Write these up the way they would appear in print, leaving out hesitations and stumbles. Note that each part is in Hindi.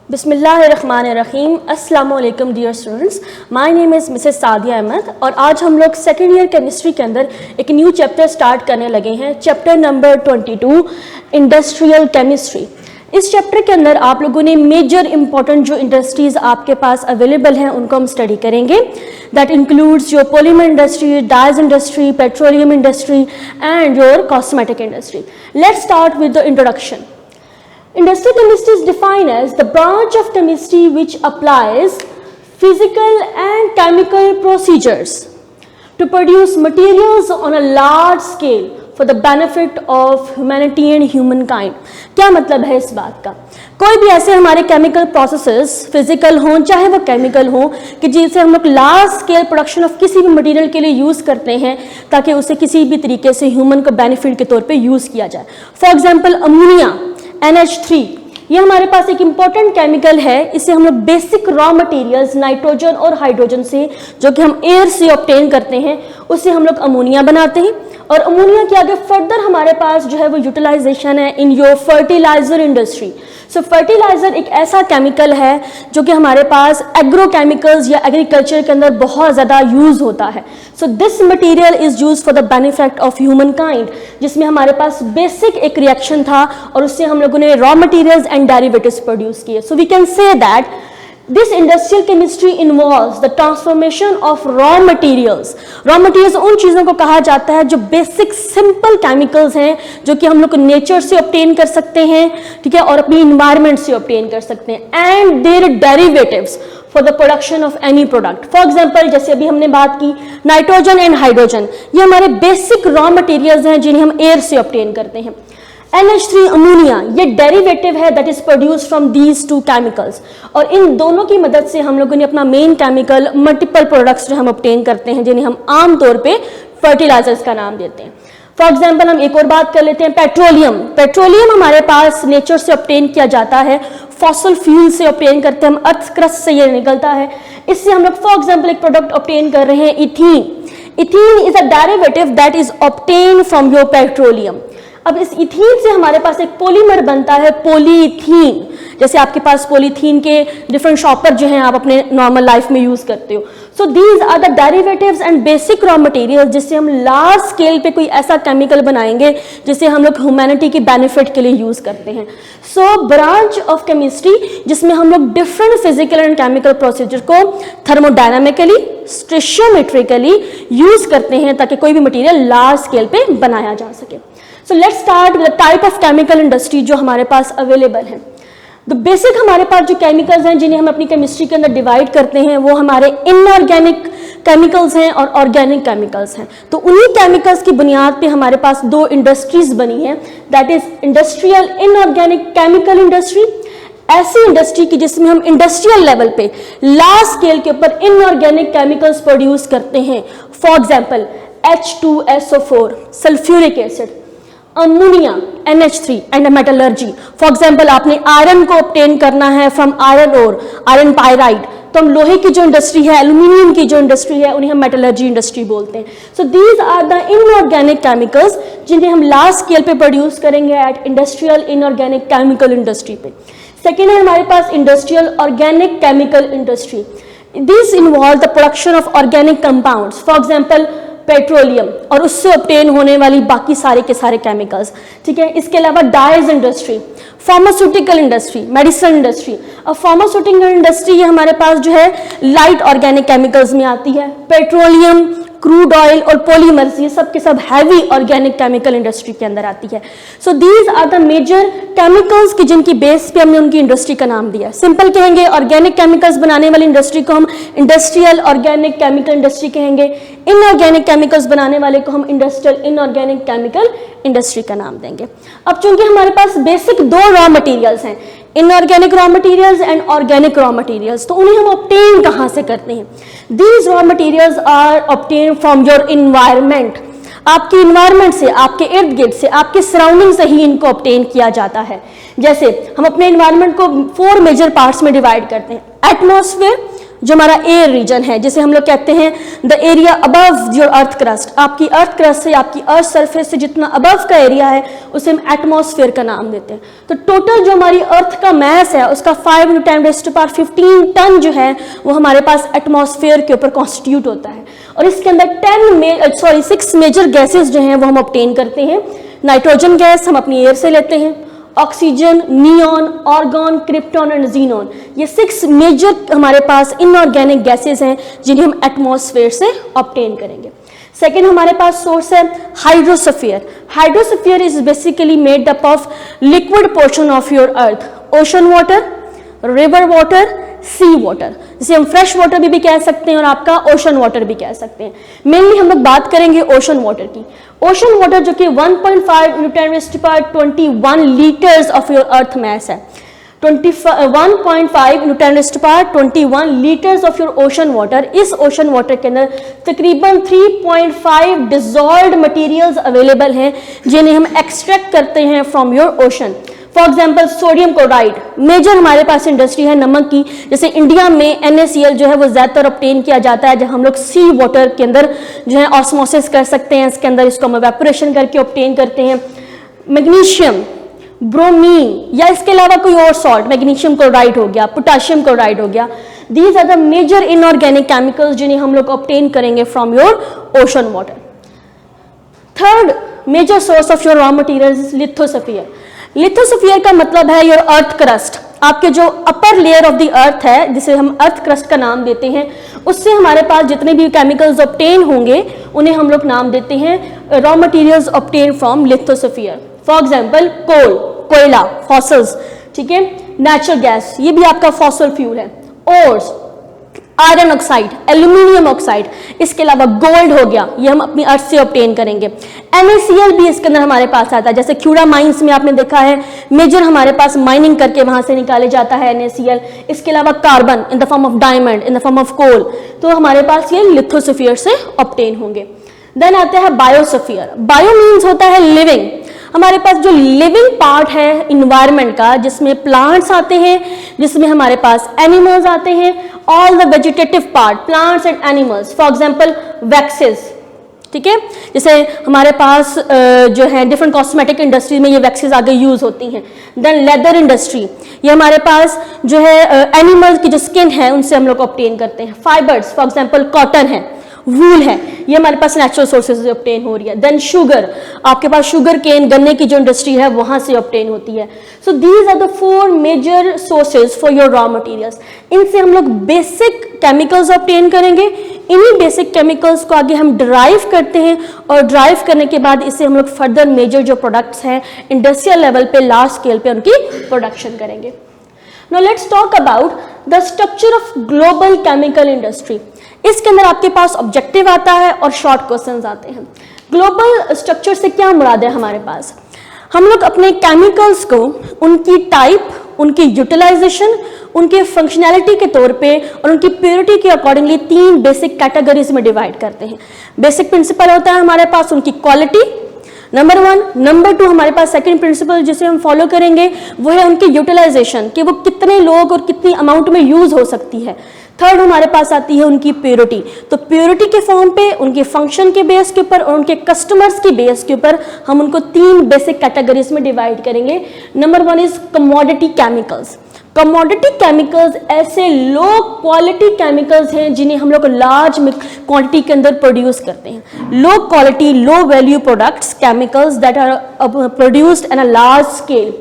बिस्मिल्लाहिर्रहमानिर्रहीम। अस्सलामुअलैकुम dear students, my name is Mrs Sadia Ahmed और आज हम लोग सेकेंड ईयर केमिस्ट्री के अंदर एक न्यू चैप्टर स्टार्ट करने लगे हैं, चैप्टर नंबर 22 इंडस्ट्रियल केमिस्ट्री। इस चैप्टर के अंदर आप लोगों ने मेजर इंपॉर्टेंट जो इंडस्ट्रीज आपके पास अवेलेबल हैं उनको हम स्टडी करेंगे। That includes your polymer industry, dyes industry, petroleum industry and your cosmetic industry. Let's start with the introduction. Industrial chemistry is defined as the branch of chemistry which applies physical and chemical procedures to produce materials on a large scale for the benefit of humanity and humankind। क्या मतलब है इस बात का? कोई भी ऐसे हमारे केमिकल प्रोसेसेस फिजिकल हों चाहे वो केमिकल हों कि जिसे हम लोग लार्ज स्केल प्रोडक्शन ऑफ किसी भी मटेरियल के लिए यूज़ करते हैं ताकि उसे किसी भी तरीके से ह्यूमन को बेनिफिट के तौर पे यूज़ किया जाए। फॉर एग्जाम्पल अमोनिया NH3, ये हमारे पास एक इम्पॉर्टेंट केमिकल है। इसे हम लोग बेसिक रॉ मटेरियल्स नाइट्रोजन और हाइड्रोजन से जो कि हम एयर से ऑब्टेन करते हैं उससे हम लोग अमोनिया बनाते हैं और अमोनिया के आगे फर्दर हमारे पास जो है वो यूटिलाइजेशन है in your fertiliser industry. So fertiliser एक ऐसा केमिकल है जो कि हमारे पास एग्रोकेमिकल्स या एग्रीकल्चर के अंदर बहुत ज़्यादा यूज होता है। So this material is use for the benefit of human kind, जिसमें हमारे पास बेसिक एक रिएक्शन था और उससे हम लोगों ने raw materials and derivatives produce किए। So we can say that This industrial chemistry involves the transformation of raw materials। Raw materials उन चीज़ों को कहा जाता है जो बेसिक सिंपल केमिकल्स हैं जो कि हम लोग नेचर से ऑब्टेन कर सकते हैं, ठीक है, और अपनी इन्वायरमेंट से ऑब्टेन कर सकते हैं and their derivatives for the production of any product. For example जैसे अभी हमने बात की नाइट्रोजन एंड हाइड्रोजन, ये हमारे बेसिक रॉ मटेरियल्स हैं जिन्हें हम एयर से ऑब्टेन करते हैं। NH3 अमोनिया ये डेरिवेटिव है that is produced from these two chemicals और इन दोनों की मदद से हम लोगों ने अपना मेन केमिकल मल्टीपल प्रोडक्ट्स जो हम ऑब्टेन करते हैं जिन्हें हम आम तौर पे फर्टिलाइजर्स का नाम देते हैं। फॉर एग्जाम्पल हम एक और बात कर लेते हैं पेट्रोलियम। पेट्रोलियम हमारे पास नेचर से ऑब्टेन किया जाता है, फॉसिल फ्यूल से ऑब्टेन करते हैं हम, अर्थ क्रस्ट से ये निकलता है। इससे हम लोग फॉर एग्जाम्पल एक प्रोडक्ट ऑब्टेन कर रहे हैं ethene. Ethene is a derivative that is obtain from your petroleum. अब इस इथीन से हमारे पास एक पॉलीमर बनता है पॉलीथीन। जैसे आपके पास पॉलीथीन के डिफरेंट शॉपर जो हैं आप अपने नॉर्मल लाइफ में यूज करते हो। So these are the derivatives and basic raw material जिससे हम लार्ज स्केल पे कोई ऐसा केमिकल बनाएंगे जिसे हम लोग ह्यूमैनिटी के बेनिफिट के लिए यूज करते हैं। सो ब्रांच ऑफ केमिस्ट्री जिसमें हम लोग different physical and chemical procedure को थर्मोडायनामिकली स्टिशियोमेट्रिकली यूज करते हैं ताकि कोई भी मटीरियल लार्ज स्केल पे बनाया जा सके। So let's start with the type of chemical industry जो हमारे पास अवेलेबल है। The basic हमारे पास जो केमिकल्स हैं जिन्हें हम अपनी केमिस्ट्री के अंदर डिवाइड करते हैं वो हमारे इनऑर्गेनिक केमिकल्स हैं और ऑर्गेनिक केमिकल्स हैं। तो उन्हीं केमिकल्स की बुनियाद पे हमारे पास दो इंडस्ट्रीज बनी हैं, that is industrial inorganic chemical industry, ऐसी इंडस्ट्री की जिसमें हम इंडस्ट्रियल लेवल पे लार्ज स्केल के ऊपर इनऑर्गेनिक केमिकल्स प्रोड्यूस करते हैं। For example H2SO4 sulphuric acid, ammonia NH3 and metallurgy. For example आपने आयरन को ऑब्टेन करना है फ्रॉम आयरन और आयरन पायराइड, तो हम लोहे की जो इंडस्ट्री है, एल्यूमिनियम की जो इंडस्ट्री है उन्हें हम मेटलर्जी इंडस्ट्री बोलते हैं। So these are the inorganic chemicals जिन्हें हम लार्ज स्केल पे प्रोड्यूस करेंगे at industrial inorganic chemical industry पे। सेकेंड है हमारे पास industrial organic chemical industry. This involve the production of organic compounds, for example petroleum और उससे ऑब्टेन होने वाली बाकी सारे के सारे केमिकल्स, ठीक है। इसके अलावा dyes industry, pharmaceutical industry, medicine industry. अब फार्मास्यूटिकल इंडस्ट्री ये हमारे पास जो है लाइट ऑर्गेनिक केमिकल्स में आती है। पेट्रोलियम, क्रूड ऑयल और पॉलीमर्स ये सब के सब हैवी ऑर्गेनिक केमिकल इंडस्ट्री के अंदर आती है। So these are the major chemicals की जिनकी बेस पे हमने उनकी इंडस्ट्री का नाम दिया। सिंपल कहेंगे ऑर्गेनिक केमिकल्स बनाने वाली इंडस्ट्री को हम इंडस्ट्रियल ऑर्गेनिक केमिकल इंडस्ट्री कहेंगे, इनऑर्गेनिक केमिकल्स बनाने वाले को हम इंडस्ट्रियल इनऑर्गेनिक केमिकल इंडस्ट्री का नाम देंगे। अब चूंकि हमारे पास बेसिक दो रॉ मटेरियल्स हैं, inorganic raw materials and organic raw materials, तो उन्हें हम ऑब्टेन कहाँ से करते हैं? These raw materials are obtain from your environment. आपके इन्वायरमेंट से, आपके इर्द गिर्द से, आपके सराउंडिंग से ही इनको ऑब्टेन किया जाता है। जैसे हम अपने इन्वायरमेंट को 4 मेजर पार्ट्स में डिवाइड करते हैं, एटमॉस्फेयर, जो हमारा एयर रीजन है, जिसे हम लोग कहते हैं the area above your earth crust, आपकी अर्थ क्रस्ट से, आपकी अर्थ सरफेस से जितना अबव का एरिया है उसे हम एटमॉस्फेयर का नाम देते हैं। तो टोटल जो हमारी अर्थ का मैस है उसका 5 × 10⁻15 टन जो है वो हमारे पास एटमॉस्फेयर के ऊपर कॉन्स्टिट्यूट होता है। और इसके अंदर 6 मेजर गैसेज जो हैं वो हम ऑब्टेन करते हैं। नाइट्रोजन गैस हम अपनी एयर से लेते हैं, oxygen, neon, argon, krypton and xenon, ये 6 मेजर हमारे पास इनऑर्गेनिक गैसेस हैं जिन्हें हम एटमॉस्फेयर से ऑब्टेन करेंगे। सेकेंड हमारे पास सोर्स है hydrosphere. Hydrosphere is basically made up of liquid portion of your earth, ocean water, river water, sea water, जिसे हम फ्रेश वाटर भी कह सकते हैं और आपका ओशन वाटर भी कह सकते हैं। मेनली हम लोग बात करेंगे ओशन वाटर की। ओशन वाटर जो कि 1.5 × 10⁻21 litres of your earth mass है, 1.5 × 10⁻21 litres of your ocean water. इस ओशन वाटर के अंदर तकरीबन 3.5 डिजॉल्व्ड मटेरियल्स अवेलेबल हैं जिन्हें हम एक्सट्रैक्ट करते हैं from your ocean. For example sodium chloride, major हमारे पास इंडस्ट्री है नमक की। जैसे इंडिया में NaCl जो है वो ज़्यादातर ऑब्टेन किया जाता है जब हम लोग सी वाटर के अंदर जो है ऑस्मोसिस कर सकते हैं, इसके अंदर इसको हम एवेपोरेशन करके ऑब्टेन करते हैं। मैग्नीशियम, ब्रोमीन या इसके अलावा कोई और सॉल्ट, मैग्नीशियम क्लोराइड हो गया, पोटाशियम क्लोराइड हो गया, these are the major inorganic chemicals जिन्हें हम लोग ऑब्टेन करेंगे from your ocean water. Third major source of your raw material is lithosphere. Lithosphere का मतलब है योर अर्थ क्रस्ट, आपके जो upper layer of the earth है जिसे हम अर्थ क्रस्ट का नाम देते हैं, उससे हमारे पास जितने भी केमिकल्स ऑब्टेन होंगे उन्हें हम लोग नाम देते हैं raw materials obtain from lithosphere. For example coal, कोयला, फॉसल्स, ठीक है, नेचुरल गैस, ये भी आपका फॉसल फ्यूल है, ores, iron oxide, aluminium oxide, इसके अलावा गोल्ड हो गया, ये हम अपनी अर्थ से ऑब्टेन करेंगे। NaCl भी इसके अंदर हमारे पास आता है, जैसे क्यूरा माइंस में आपने देखा है मेजर हमारे पास माइनिंग करके वहां से निकाले जाता है NaCl। इसके अलावा carbon in the form of diamond, in the form of coal, तो हमारे पास ये लिथोस्फीयर से ऑब्टेन होंगे। देन आता है बायोस्फीयर। बायो मीन्स होता है लिविंग, हमारे पास जो लिविंग पार्ट है इन्वायरमेंट का, जिसमें प्लांट्स आते हैं, जिसमें हमारे पास एनिमल्स आते हैं, all the vegetative part, plants and animals. For example waxes, ठीक है, जैसे हमारे पास जो है डिफरेंट कॉस्मेटिक इंडस्ट्री में ये वैक्सेस आगे यूज होती हैं। देन लेदर इंडस्ट्री, ये हमारे पास जो है एनिमल की जो स्किन है उनसे हम लोग ऑब्टेन करते हैं। फाइबर्स, फॉर एग्जांपल कॉटन है, वूल है, ये हमारे पास नेचुरल सोर्सेज से ऑब्टेन हो रही है। देन शुगर, आपके पास शुगर केन, गन्ने की जो इंडस्ट्री है वहां से ऑब्टेन होती है। So these are the 4 major sources for your raw materials. इनसे हम लोग बेसिक केमिकल्स ऑब्टेन करेंगे, इन्हीं बेसिक केमिकल्स को आगे हम ड्राइव करते हैं और ड्राइव करने के बाद इससे हम लोग फर्दर मेजर जो प्रोडक्ट्स हैं इंडस्ट्रियल लेवल पे, लार्ज स्केल पे उनकी प्रोडक्शन करेंगे। Now let's talk about the structure of global chemical industry. इसके अंदर आपके पास ऑब्जेक्टिव आता है और शॉर्ट क्वेश्चंस आते हैं। ग्लोबल स्ट्रक्चर से क्या मुराद है हमारे पास? हम लोग अपने केमिकल्स को उनकी टाइप, उनकी यूटिलाइजेशन, उनके फंक्शनैलिटी के तौर पे और उनकी प्योरिटी के अकॉर्डिंगली 3 बेसिक कैटेगरीज में डिवाइड करते हैं। बेसिक प्रिंसिपल होता है हमारे पास उनकी क्वालिटी, नंबर 1। नंबर 2 हमारे पास सेकंड प्रिंसिपल जिसे हम फॉलो करेंगे वो है उनकी यूटिलाइजेशन, कि वो कितने लोग और कितनी अमाउंट में यूज हो सकती है। थर्ड हमारे पास आती है उनकी प्योरिटी, तो प्योरिटी के फॉर्म पे, उनके फंक्शन के बेस के ऊपर और उनके कस्टमर्स की बेस के ऊपर हम उनको 3 बेसिक कैटेगरीज में डिवाइड करेंगे। Number 1 is commodity chemicals. Commodity chemicals ऐसे लो क्वालिटी केमिकल्स हैं जिन्हें हम लोग लार्ज क्वांटिटी के अंदर प्रोड्यूस करते हैं। Low quality, low value products, chemicals that are produced in a large scale.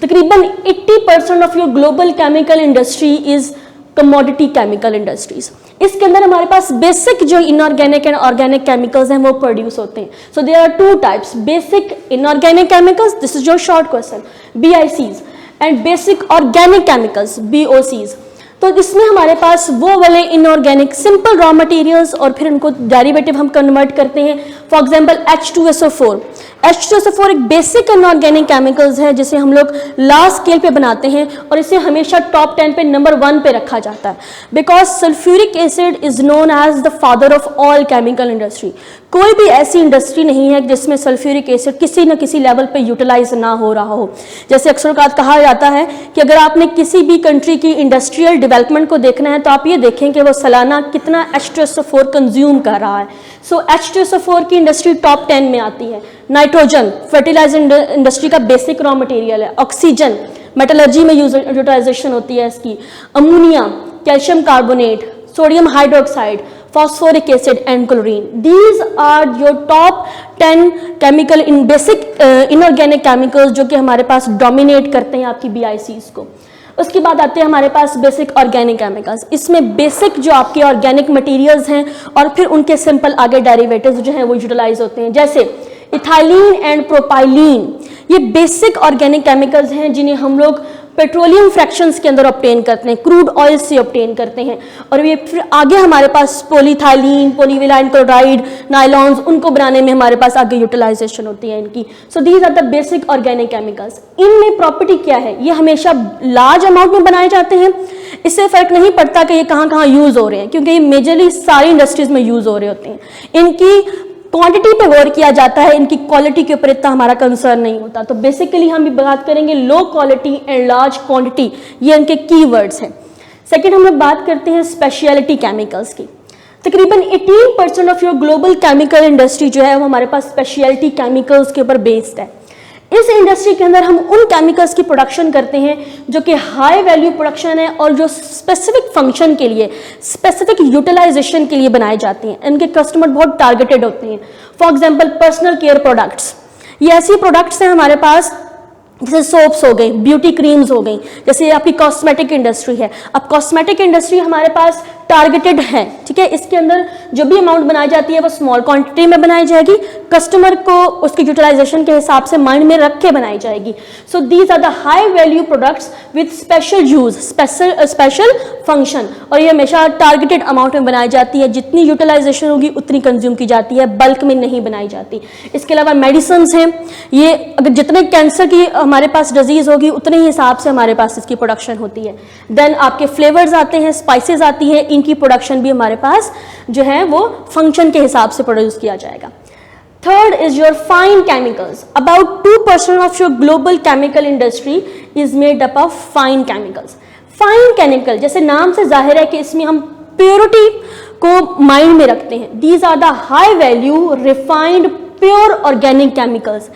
तकरीबन 80% of your global chemical industry is commodity chemical industries. इसके अंदर हमारे पास बेसिक जो इनऑर्गेनिक एंड ऑर्गेनिक केमिकल्स हैं वो प्रोड्यूस होते हैं। So there are 2 types, basic inorganic chemicals, this is your short question, BICs, and basic organic chemicals, BOCs। तो इसमें हमारे पास वो वाले इनऑर्गेनिक सिंपल रॉ मटेरियल्स और फिर उनको डेरिवेटिव हम कन्वर्ट करते हैं। फॉर एग्जांपल H2SO4, H2SO4 एक बेसिक इनऑर्गेनिक केमिकल्स है जिसे हम लोग लार्ज स्केल पे बनाते हैं और इसे हमेशा टॉप 10 पे नंबर 1 पे रखा जाता है, because sulphuric acid is known as the father of all chemical industry. कोई भी ऐसी इंडस्ट्री नहीं है जिसमें सल्फ्यूरिक एसिड किसी न किसी लेवल पे यूटिलाइज ना हो रहा हो। जैसे अक्सर कहा जाता है कि अगर आपने किसी भी कंट्री की इंडस्ट्रियल डेवलपमेंट को देखना है तो आप ये देखें कि वो सालाना कितना H2SO4 कंज्यूम कर रहा है। सो H2SO4 की इंडस्ट्री टॉप 10 में आती है। नाइट्रोजन फर्टिलाइजर इंडस्ट्री का बेसिक रॉ मटेरियल है। ऑक्सीजन मेटलर्जी में यूटिलाइजेशन होती है इसकी। Ammonia, calcium carbonate, sodium hydroxide, phosphoric acid and chlorine. These are your top 10 chemical in basic inorganic chemicals जो कि हमारे पास dominate करते हैं आपकी BICs को। उसके बाद आते हैं हमारे पास बेसिक ऑर्गेनिक केमिकल्स। इसमें बेसिक जो आपके ऑर्गेनिक मटेरियल्स हैं और फिर उनके सिंपल आगे डेरिवेटिव्स जो हैं वो यूटिलाइज होते हैं, जैसे इथाइलिन एंड प्रोपाइलिन। ये बेसिक ऑर्गेनिक केमिकल्स हैं जिन्हें हम लोग पेट्रोलियम फ्रैक्शंस के अंदर ऑब्टेन करते हैं, क्रूड ऑयल से ऑब्टेन करते हैं। और ये फिर आगे हमारे पास पॉलीथाइलिन, पॉलीविलाइन क्लोराइड, नायलॉन्स, उनको बनाने में हमारे पास आगे यूटिलाइजेशन होती है इनकी। So these are the basic organic chemicals. इनमें प्रॉपर्टी क्या है, ये हमेशा लार्ज अमाउंट में बनाए जाते हैं। इससे फर्क नहीं पड़ता कि ये कहाँ कहाँ यूज हो रहे हैं, क्योंकि ये मेजरली सारी इंडस्ट्रीज में यूज हो रहे होते हैं। इनकी क्वांटिटी पे गौर किया जाता है, इनकी क्वालिटी के ऊपर इतना हमारा कंसर्न नहीं होता। तो बेसिकली हम भी बात करेंगे low quality and large quantity, ये इनके कीवर्ड्स हैं। सेकंड हम लोग बात करते हैं स्पेशलिटी केमिकल्स की। तकरीबन 18% of your global chemical industry जो है वो हमारे पास स्पेशलिटी केमिकल्स के ऊपर बेस्ड है। इस इंडस्ट्री के अंदर हम उन केमिकल्स की प्रोडक्शन करते हैं जो कि हाई वैल्यू प्रोडक्शन है और जो स्पेसिफिक फंक्शन के लिए, स्पेसिफिक यूटिलाइजेशन के लिए बनाए जाते हैं। इनके कस्टमर बहुत टारगेटेड होते हैं। For example personal care products, ये ऐसी प्रोडक्ट्स हैं हमारे पास जैसे सोप्स हो गई, ब्यूटी क्रीम्स हो गई, जैसे आपकी कॉस्मेटिक इंडस्ट्री है। अब कॉस्मेटिक इंडस्ट्री हमारे पास टारगेटेड है, ठीक है। इसके अंदर जो भी अमाउंट बनाई जाती है वो स्मॉल क्वांटिटी में बनाई जाएगी, कस्टमर को उसकी यूटिलाइजेशन के हिसाब से माइंड में रख के बनाई जाएगी। So these are the high value products with special use, special function, और ये हमेशा टारगेटेड अमाउंट में बनाई जाती है। जितनी यूटिलाइजेशन होगी उतनी कंज्यूम की जाती है, बल्क में नहीं बनाई जाती। इसके अलावा मेडिसिन हैं, ये अगर जितने कैंसर की हमारे पास डिजीज होगी उतने ही हिसाब से हमारे पास इसकी प्रोडक्शन होती है। देन आपके फ्लेवर्स आते हैं, स्पाइसेस आती हैं, इनकी प्रोडक्शन भी हमारे पास जो है वो फंक्शन के हिसाब से प्रोड्यूस किया जाएगा। Third is your fine chemicals. About 2% of your global chemical industry is made up of fine chemicals. Fine chemical जैसे नाम से जाहिर है कि इसमें हम प्योरिटी को माइंड में रखते हैं। These are the high value refined pure organic chemicals.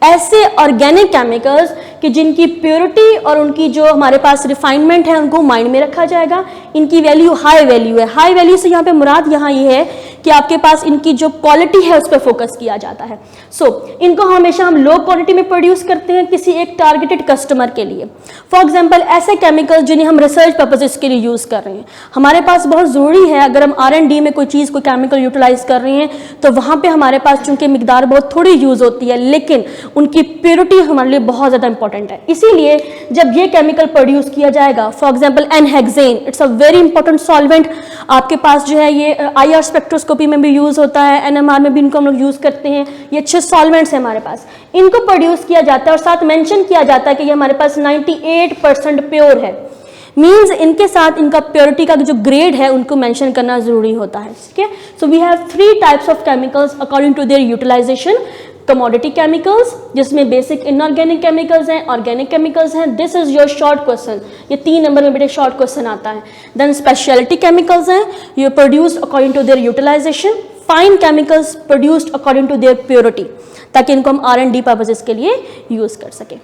ऐसे ऑर्गेनिक केमिकल्स कि जिनकी प्योरिटी और उनकी जो हमारे पास रिफाइनमेंट है उनको माइंड में रखा जाएगा। इनकी वैल्यू हाई वैल्यू है। हाई वैल्यू से यहाँ पे मुराद यहाँ ये है कि आपके पास इनकी जो क्वालिटी है उस पर फोकस किया जाता है। सो इनको हमेशा हम लो क्वालिटी में प्रोड्यूस करते हैं किसी एक टारगेटेड कस्टमर के लिए। फॉर एग्जाम्पल ऐसे केमिकल्स जिन्हें हम रिसर्च पर्पजेस के लिए यूज कर रहे हैं, हमारे पास बहुत जरूरी है अगर हम R&D में कोई चीज़ कोई केमिकल यूटिलाइज कर रहे हैं तो वहाँ पे हमारे पास चूंकि मिकदार बहुत थोड़ी यूज होती है, लेकिन उनकी प्योरिटी हमारे लिए बहुत ज़्यादा इंपॉर्टेंट है। इसीलिए जब ये केमिकल प्रोड्यूस किया जाएगा, for example n hexane, it's a very important solvent. आपके पास जो है ये IR स्पेक्ट्रोस्कोपी में भी यूज होता है, NMR में भी इनको हम लोग यूज करते हैं। ये अच्छे सॉल्वेंट्स हैं हमारे पास, इनको प्रोड्यूस किया जाता है और साथ मेंशन किया जाता है कि ये हमारे पास 98% प्योर है। मीन्स इनके साथ इनका प्योरिटी का जो ग्रेड है उनको मेंशन करना जरूरी होता है, ठीक है। So we have 3 types of chemicals according to their utilisation. Commodity chemicals जिसमें बेसिक इनऑर्गेनिक केमिकल्स हैं, ऑर्गेनिक केमिकल्स हैं। This is your short question, ये 3 नंबर में बेटे शॉर्ट क्वेश्चन आता है। देन स्पेशलिटी केमिकल्स हैं, ये produced according to their utilisation. Fine chemicals produced according to their purity, ताकि इनको हम R&D पर्पसेस के लिए यूज कर सकें।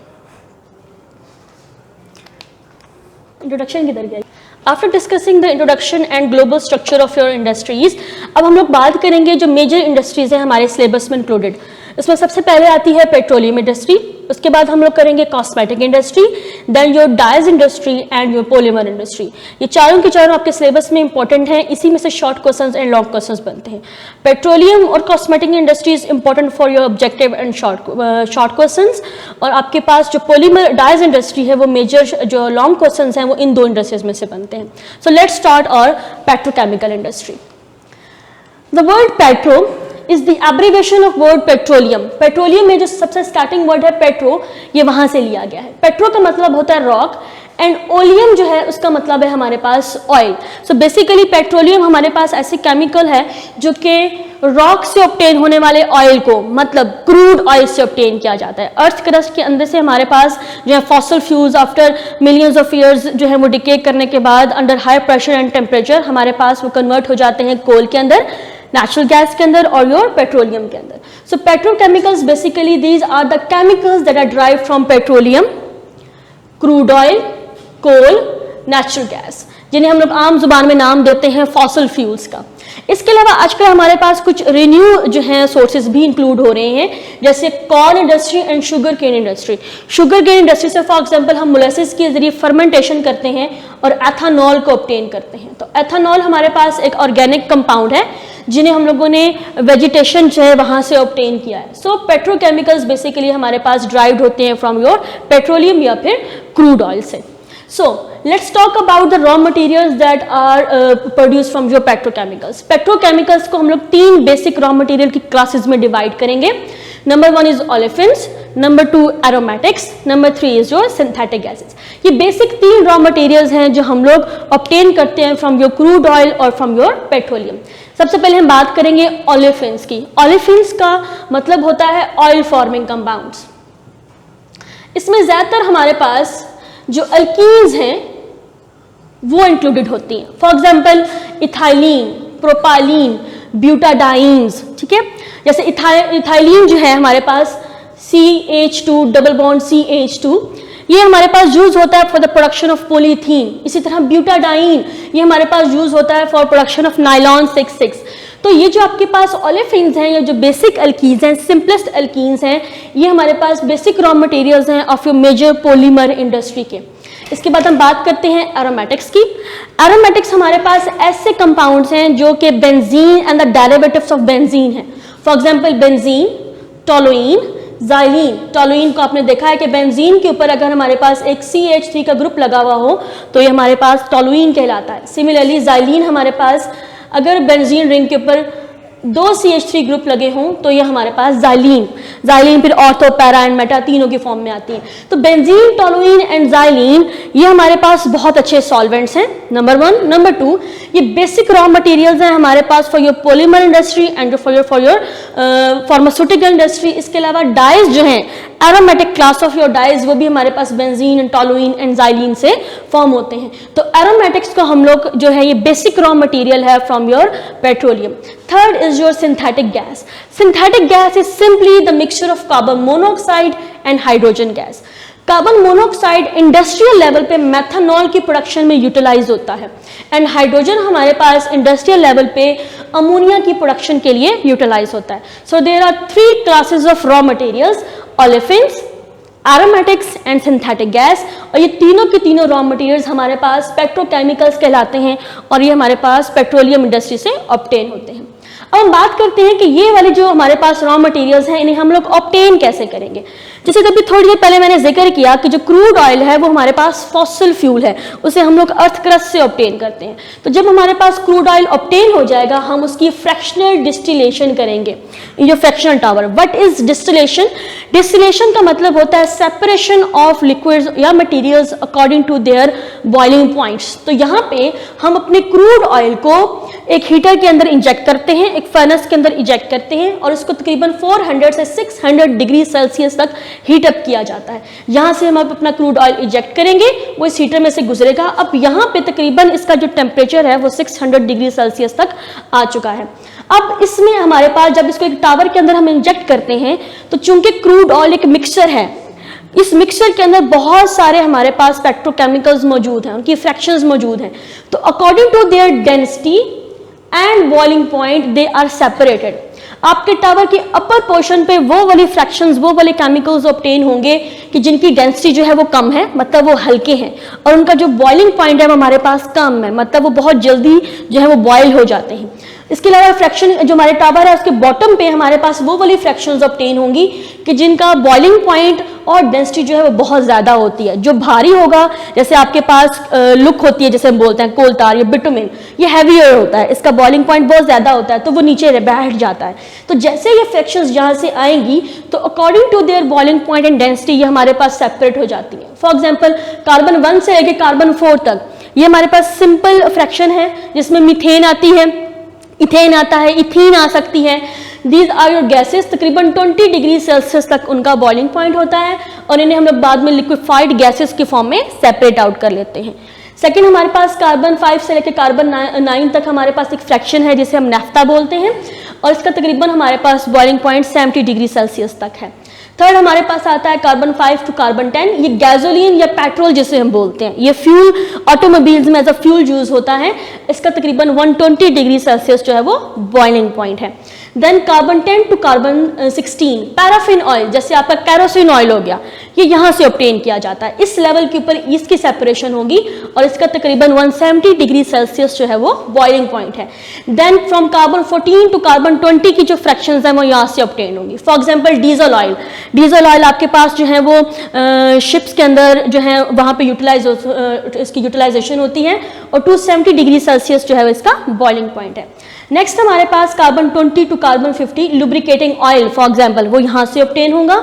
इंट्रोडक्शन किधर गया? After discussing the introduction and global structure of your industries, अब हम लोग बात करेंगे जो मेजर इंडस्ट्रीज हैं हमारे सिलेबस में इंक्लूडेड। इसमें सबसे पहले आती है पेट्रोलियम इंडस्ट्री, उसके बाद हम लोग करेंगे cosmetic industry, then your dyes industry and your polymer industry. ये चारों के चारों आपके सिलेबस में इंपॉर्टेंट हैं, इसी में से short questions and long questions बनते हैं। पेट्रोलियम और cosmetic industries important for your objective and short questions, और आपके पास जो पॉलीमर डाइज इंडस्ट्री है वो मेजर जो लॉन्ग क्वेश्चंस हैं वो इन 2 इंडस्ट्रीज में से बनते हैं। सो लेट्स स्टार्ट और petrochemical industry. The word petro is the abbreviation of word petroleum. Petroleum में जो सबसे स्टार्टिंग वर्ड है पेट्रो, ये वहां से लिया गया है। पेट्रो का मतलब होता है रॉक एंड ओलियम जो है उसका मतलब है हमारे पास ऑयल। सो बेसिकली पेट्रोलियम हमारे पास ऐसे केमिकल है जो कि रॉक से ऑब्टेन होने वाले ऑयल को, मतलब क्रूड ऑयल से ऑब्टेन किया जाता है। अर्थ क्रस्ट के अंदर से हमारे पास जो है fossil fuels after millions of years जो है वो डिके करने के बाद under high pressure and temperature हमारे पास वो कन्वर्ट हो जाते हैं कोल के अंदर, नेचुरल गैस के अंदर और योर पेट्रोलियम के अंदर। So petrochemicals basically these are the chemicals that are derived from petroleum, crude oil, coal, natural gas, जिन्हें हम लोग आम जुबान में नाम देते हैं फॉसल फ्यूल्स का। इसके अलावा आजकल हमारे पास कुछ रिन्यू जो हैं सोर्सेज भी इंक्लूड हो रहे हैं, जैसे corn industry and sugar cane industry. Sugar cane industry से फॉर एग्जांपल हम मोलेसिस के जरिए फर्मेंटेशन करते हैं और एथानॉल को ऑब्टेन करते हैं। तो एथानॉल हमारे पास एक ऑर्गेनिक कंपाउंड है जिन्हें हम लोगों ने वेजिटेशन जो है वहां से ऑब्टेन किया है। सो पेट्रोकेमिकल्स बेसिकली हमारे पास ड्राइव्ड होते हैं फ्रॉम योर पेट्रोलियम या फिर क्रूड ऑयल से। So let's talk about the raw materials that are produced from your petrochemicals. Petrochemicals को हम लोग 3 बेसिक रॉ मटेरियल की क्लासेस में डिवाइड करेंगे। Number 1 is olefins, number 2 aromatics, number 3 is your synthetic gases. ये बेसिक 3 रॉ मटेरियल्स हैं जो हम लोग ऑब्टेन करते हैं फ्रॉम योर क्रूड ऑयल और फ्रॉम योर पेट्रोलियम। सबसे पहले हम बात करेंगे olefins की। olefins का मतलब होता है ऑयल फॉर्मिंग कंपाउंड्स। इसमें ज्यादातर हमारे पास जो अल्कीन्स हैं वो इंक्लूडेड होती हैं। फॉर एग्जाम्पल इथाइलिन, प्रोपालीन, ब्यूटाडाइन्स, ठीक है। जैसे इथाइलिन जो है हमारे पास CH2 डबल बॉन्ड CH2, ये हमारे पास यूज होता है for the production of polythene. इसी तरह ब्यूटाडाइन ये हमारे पास यूज होता है फॉर प्रोडक्शन ऑफ नाइलॉन 6,6। तो ये जो आपके पास ओलेफिन्स हैं, ये जो बेसिक अल्कीन्स हैं, सिंपलेस्ट अल्कीन्स हैं, ये हमारे पास बेसिक रॉ मटेरियल्स हैं of your major polymer industry के। इसके बाद हम बात करते हैं एरोमेटिक्स की। एरोमेटिक्स हमारे पास ऐसे कंपाउंड्स हैं जो कि benzene and the derivatives of benzene हैं। For example benzene, toluene, xylene. Toluene को आपने देखा है कि बेंजीन के ऊपर अगर हमारे पास एक CH3 का ग्रुप लगा हुआ हो तो ये हमारे पास टोलुइन कहलाता है। सिमिलरली ज़ाइलीन हमारे पास अगर बेंजीन रिंग के ऊपर 2 CH3 ग्रुप लगे हों तो ये हमारे पास ज़ाइलीन, ज़ाइलीन फिर ऑर्थो, पैरा एंड मेटा तीनों की फॉर्म में आती है। तो बेंजीन, टोलुइन एंड ज़ाइलीन ये हमारे पास बहुत अच्छे सॉल्वेंट्स हैं, नंबर 1। नंबर 2, ये बेसिक रॉ मटेरियल्स हैं हमारे पास for your polymer industry and for your pharmaceutical industry. इसके अलावा डाइज जो हैं, aromatic class of your dyes, वो भी हमारे पास benzene and toluene and xylene से फॉर्म होते हैं। तो एरोमेटिक्स को हम लोग जो है ये बेसिक रॉ मटेरियल है from your petroleum. Third is your synthetic gas. Synthetic gas is simply the mixture of carbon monoxide and hydrogen gas. Carbon monoxide industrial level पे मेथनॉल की प्रोडक्शन में यूटिलाइज होता है एंड हाइड्रोजन हमारे पास इंडस्ट्रियल लेवल पे अमोनिया की प्रोडक्शन के लिए यूटिलाइज होता है। So there are 3 classes of raw materials, olefins, aromatics and synthetic gas. और ये तीनों के तीनों रॉ मटेरियल्स हमारे पास पेट्रोकेमिकल्स कहलाते हैं और ये हमारे पास पेट्रोलियम इंडस्ट्री से ऑब्टेन होते हैं। अब हम बात करते हैं कि ये वाले जो हमारे पास रॉ मटेरियल्स हैं इन्हें हम लोग ऑब्टेन कैसे करेंगे। जैसे अभी थोड़ी देर पहले मैंने जिक्र किया कि जो क्रूड ऑयल है वो हमारे पास फॉसिल फ्यूल है, उसे हम लोग अर्थ क्रस्ट से ऑब्टेन करते हैं। तो जब हमारे पास क्रूड ऑयल ऑब्टेन हो जाएगा हम उसकी फ्रैक्शनल डिस्टिलेशन करेंगे इन जो fractional tower. What is distillation? Distillation का मतलब होता है सेपरेशन ऑफ लिक्विड्स या materials according to their boiling points. तो यहाँ पे हम अपने क्रूड ऑयल को एक हीटर के अंदर इंजेक्ट करते हैं, एक फर्नेस के अंदर इंजेक्ट करते हैं और उसको तकरीबन 400 से 600 डिग्री सेल्सियस तक हीट अप किया जाता है। यहां से हम अपना क्रूड ऑयल इंजेक्ट करेंगे, वो इस हीटर में से गुजरेगा। अब यहाँ पे तकरीबन इसका जो टेम्परेचर है वो 600 डिग्री सेल्सियस तक आ चुका है। अब इसमें हमारे पास जब इसको एक टावर के अंदर हम इंजेक्ट करते हैं तो चूंकि क्रूड ऑयल एक मिक्सचर है, इस मिक्सचर के अंदर बहुत सारे हमारे पास पेट्रोकेमिकल्स मौजूद हैं, उनकी फ्रैक्शंस मौजूद हैं। तो according to their density and boiling point they are separated. आपके टावर के अपर पोर्शन पे वो वाली फ्रैक्शंस, वो वाले केमिकल्स ऑब्टेन होंगे कि जिनकी डेंसिटी जो है वो कम है, मतलब वो हल्के हैं, और उनका जो बॉइलिंग पॉइंट है वो हमारे पास कम है, मतलब वो बहुत जल्दी जो है वो बॉयल हो जाते हैं। इसके अलावा फ्रैक्शन जो हमारे टॉवर है उसके बॉटम पे हमारे पास वो वाली फ्रैक्शंस ऑब्टेन होंगी कि जिनका बॉइलिंग पॉइंट और डेंसिटी जो है वो बहुत ज़्यादा होती है। जो भारी होगा, जैसे आपके पास लुक होती है, जैसे हम बोलते हैं कोल तार या बिटुमिन, ये हैवियर होता है, इसका बॉइलिंग पॉइंट बहुत ज़्यादा होता है तो वो नीचे बैठ जाता है। तो जैसे ये फ्रैक्शंस यहाँ से आएंगी तो according to their boiling point and density ये हमारे पास सेपरेट हो जाती है। फॉर एग्जाम्पल कार्बन 1 से लेकर कार्बन 4 तक ये हमारे पास सिंपल फ्रैक्शन है जिसमें मीथेन आती है, इथेन आता है, इथीन आ सकती है। दीज आर योर गैसेस, तकरीबन 20 डिग्री सेल्सियस तक उनका बॉइलिंग पॉइंट होता है और इन्हें हम लोग बाद में लिक्विफाइड गैसेस के फॉर्म में सेपरेट आउट कर लेते हैं। सेकेंड, हमारे पास कार्बन 5 से लेकर कार्बन 9 तक हमारे पास एक फ्रैक्शन है जिसे हम नैफ्था बोलते हैं और इसका तकरीबन हमारे पास बॉइलिंग पॉइंट 70 डिग्री सेल्सियस तक है। थर्ड, हमारे पास आता है कार्बन 5 टू कार्बन 10, ये गैसोलीन या पेट्रोल जिसे हम बोलते हैं, ये फ्यूल ऑटोमोबाइल्स में एज अ फ्यूल यूज होता है। इसका तकरीबन 120 डिग्री सेल्सियस जो है वो बॉइलिंग पॉइंट है। Then carbon 10 to carbon 16, paraffin oil जैसे आपका कैरोसिन ऑयल हो गया, ये यहाँ से ऑब्टेन किया जाता है। इस लेवल के ऊपर इसकी सेपरेशन होगी और इसका तकरीबन 170 डिग्री सेल्सियस जो है वो बॉइलिंग पॉइंट है। Then from carbon 14 to carbon 20 की जो फ्रैक्शंस हैं वो यहाँ से ऑब्टेन होंगी। For example diesel oil, diesel oil आपके पास जो है वो शिप्स के अंदर जो है वहाँ पे इसकी यूटिलाइजेशन होती है और 270 डिग्री सेल्सियस जो है इसका बॉइलिंग पॉइंट है। नेक्स्ट हमारे पास carbon 20 to carbon 50 lubricating oil for example वो यहाँ से ऑब्टेन होगा।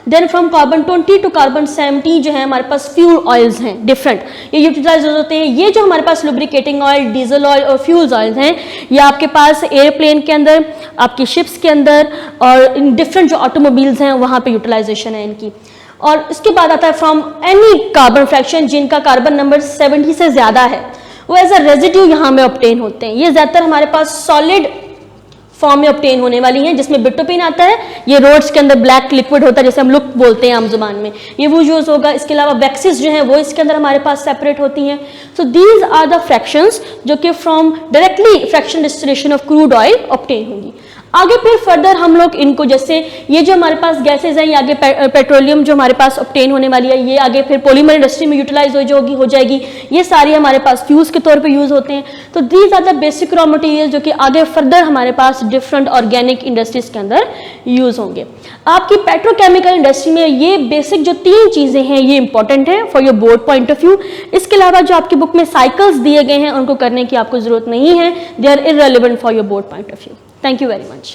Then from carbon 20 to carbon 70 जो है हमारे पास फ्यूल ऑयल्स हैं डिफरेंट, ये यूटिलाइज होते हैं। ये जो हमारे पास लुब्रिकेटिंग ऑयल, डीजल ऑयल और फ्यूल्स ऑयल्स हैं ये आपके पास एयरप्लेन के अंदर, आपकी शिप्स के अंदर और इन डिफरेंट जो ऑटोमोबाइल्स हैं वहाँ पे यूटिलाइजेशन है इनकी। और इसके बाद आता है फ्रॉम एनी कार्बन फ्रैक्शन जिनका कार्बन नंबर 70 से ज़्यादा है, वो एज अ रेजिड्यू यहाँ में ऑब्टेन होते हैं। ये ज़्यादातर हमारे पास सॉलिड फॉर्म में ऑब्टेन होने वाली हैं जिसमें बिटुपिन आता है, ये रोड्स के अंदर ब्लैक लिक्विड होता है जैसे हम लुक बोलते हैं आम जुबान में, ये वो यूज होगा। इसके अलावा वैक्सीज जो हैं वो इसके अंदर हमारे पास सेपरेट होती हैं। So these are the fractions जो कि from directly fraction distillation of crude oil obtain होंगी। आगे फिर फर्दर हम लोग इनको, जैसे ये जो हमारे पास गैसेज हैं, ये आगे पेट्रोलियम जो हमारे पास ऑब्टेन होने वाली है, ये आगे फिर पॉलीमर इंडस्ट्री में यूटिलाइज हो जाएगी, ये सारी हमारे पास फ्यूल्स के तौर पे यूज होते हैं। तो these are the basic raw material जो कि आगे फर्दर हमारे पास डिफरेंट ऑर्गेनिक इंडस्ट्रीज के अंदर यूज होंगे। आपकी पेट्रोकेमिकल इंडस्ट्री में ये बेसिक जो 3 चीजें हैं ये इंपॉर्टेंट है for your board point of view. इसके अलावा जो आपकी बुक में साइकिल्स दिए गए हैं उनको करने की आपको जरूरत नहीं है, they are irrelevant for your board point of view. Thank you very much.